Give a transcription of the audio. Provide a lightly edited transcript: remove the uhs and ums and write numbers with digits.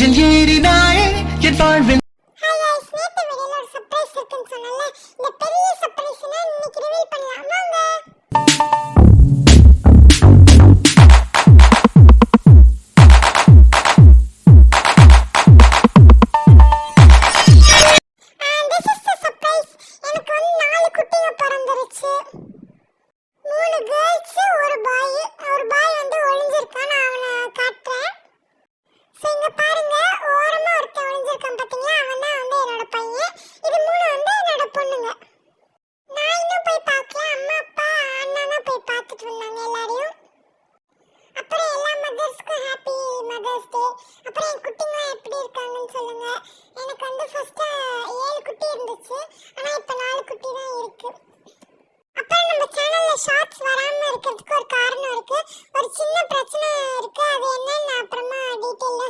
நெஞ்சில் ஏறினாயே என் வாழ்வில். ஷார்ட்ஸ் வராம இருக்கிறதுக்கு ஒரு காரணம் இருக்கு. ஒரு சின்ன பிரச்சனை இருக்கு. அது என்னன்னு நான் அப்புறமா டீடைல்